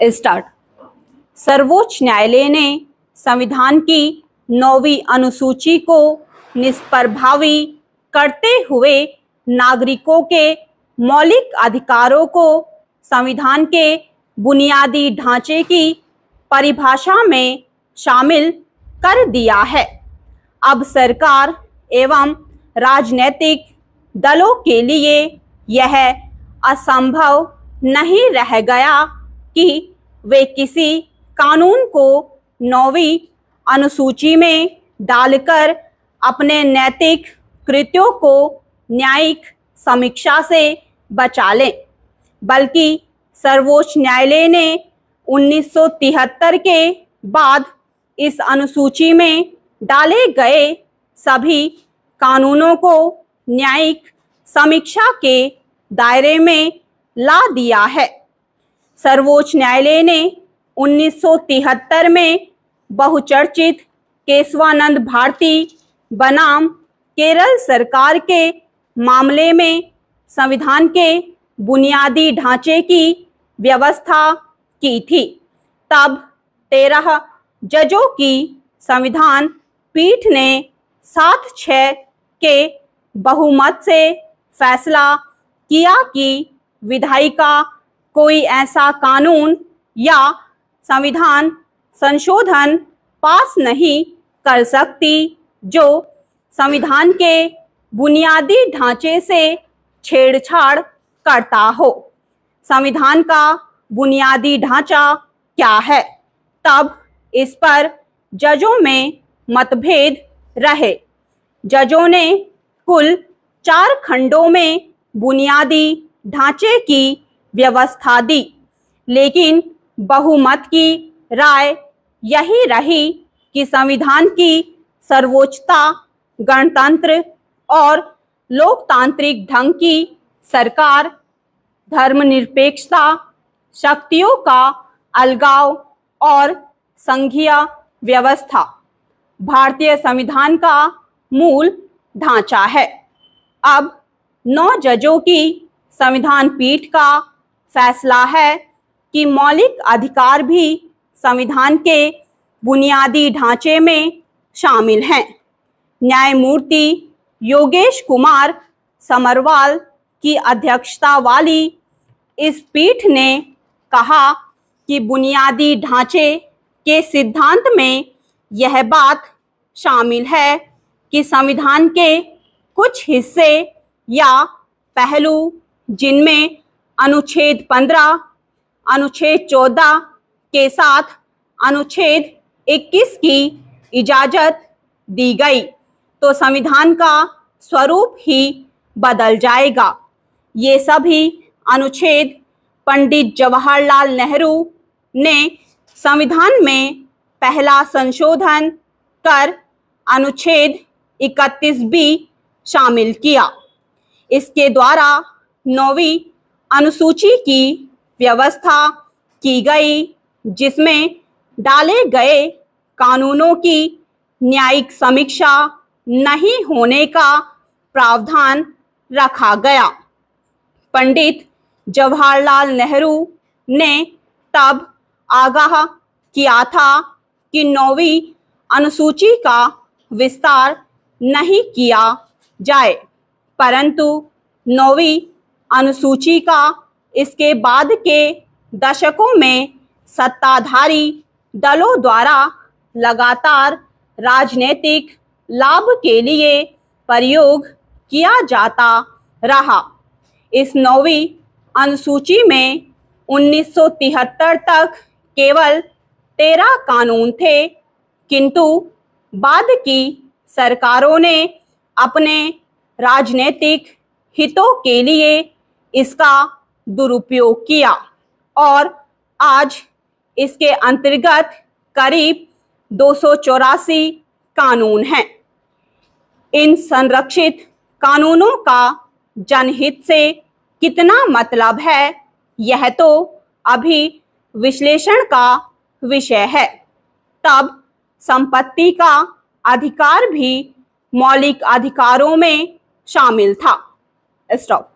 Start. सर्वोच्च न्यायालय ने संविधान की 9वीं अनुसूची को निष्प्रभावी करते हुए नागरिकों के मौलिक अधिकारों को संविधान के बुनियादी ढांचे की परिभाषा में शामिल कर दिया है। अब सरकार एवं राजनीतिक दलों के लिए यह असंभव नहीं रह गया कि वे किसी कानून को 9वीं अनुसूची में डालकर अपने नैतिक कृत्यों को न्यायिक समीक्षा से बचा लें, बल्कि सर्वोच्च न्यायालय ने 1973 के बाद इस अनुसूची में डाले गए सभी कानूनों को न्यायिक समीक्षा के दायरे में ला दिया है। सर्वोच्च न्यायालय ने 1973 में बहुचर्चित केशवानंद भारती बनाम केरल सरकार के मामले में संविधान के बुनियादी ढांचे की व्यवस्था की थी। तब 13 जजों की संविधान पीठ ने 7-6 के बहुमत से फैसला किया कि विधायिका कोई ऐसा कानून या संविधान संशोधन पास नहीं कर सकती जो संविधान के बुनियादी ढांचे से छेड़छाड़ करता हो। संविधान का बुनियादी ढांचा क्या है? तब इस पर जजों में मतभेद रहे। जजों ने कुल 4 खंडों में बुनियादी ढांचे की व्यवस्था दी, लेकिन बहुमत की राय यही रही कि संविधान की सर्वोच्चता गणतंत्र और लोकतांत्रिक ढंग की सरकार, धर्मनिरपेक्षता, शक्तियों का अलगाव और संघीय व्यवस्था भारतीय संविधान का मूल ढांचा है। अब 9 जजों की संविधान पीठ का फैसला है कि मौलिक अधिकार भी संविधान के बुनियादी ढांचे में शामिल हैं। न्यायमूर्ति योगेश कुमार समरवाल की अध्यक्षता वाली इस पीठ ने कहा कि बुनियादी ढांचे के सिद्धांत में यह बात शामिल है कि संविधान के कुछ हिस्से या पहलू, जिनमें अनुच्छेद 15, अनुच्छेद 14 के साथ अनुच्छेद 21 की इजाज़त दी गई, तो संविधान का स्वरूप ही बदल जाएगा। ये सभी अनुच्छेद पंडित जवाहरलाल नेहरू ने संविधान में पहला संशोधन कर अनुच्छेद 31 भी शामिल किया। इसके द्वारा 9वीं अनुसूची की व्यवस्था की गई, जिसमें डाले गए कानूनों की न्यायिक समीक्षा नहीं होने का प्रावधान रखा गया। पंडित जवाहरलाल नेहरू ने तब आगाह किया था कि 9वीं अनुसूची का विस्तार नहीं किया जाए, परंतु 9वीं अनुसूची का इसके बाद के दशकों में सत्ताधारी दलों द्वारा लगातार राजनीतिक लाभ के लिए प्रयोग किया जाता रहा। इस 9वीं अनुसूची में 1973 तक केवल 13 कानून थे, किंतु बाद की सरकारों ने अपने राजनीतिक हितों के लिए इसका दुरुपयोग किया और आज इसके अंतर्गत करीब 284 कानून हैं। इन संरक्षित कानूनों का जनहित से कितना मतलब है, यह तो अभी विश्लेषण का विषय है। तब संपत्ति का अधिकार भी मौलिक अधिकारों में शामिल था। स्टॉप।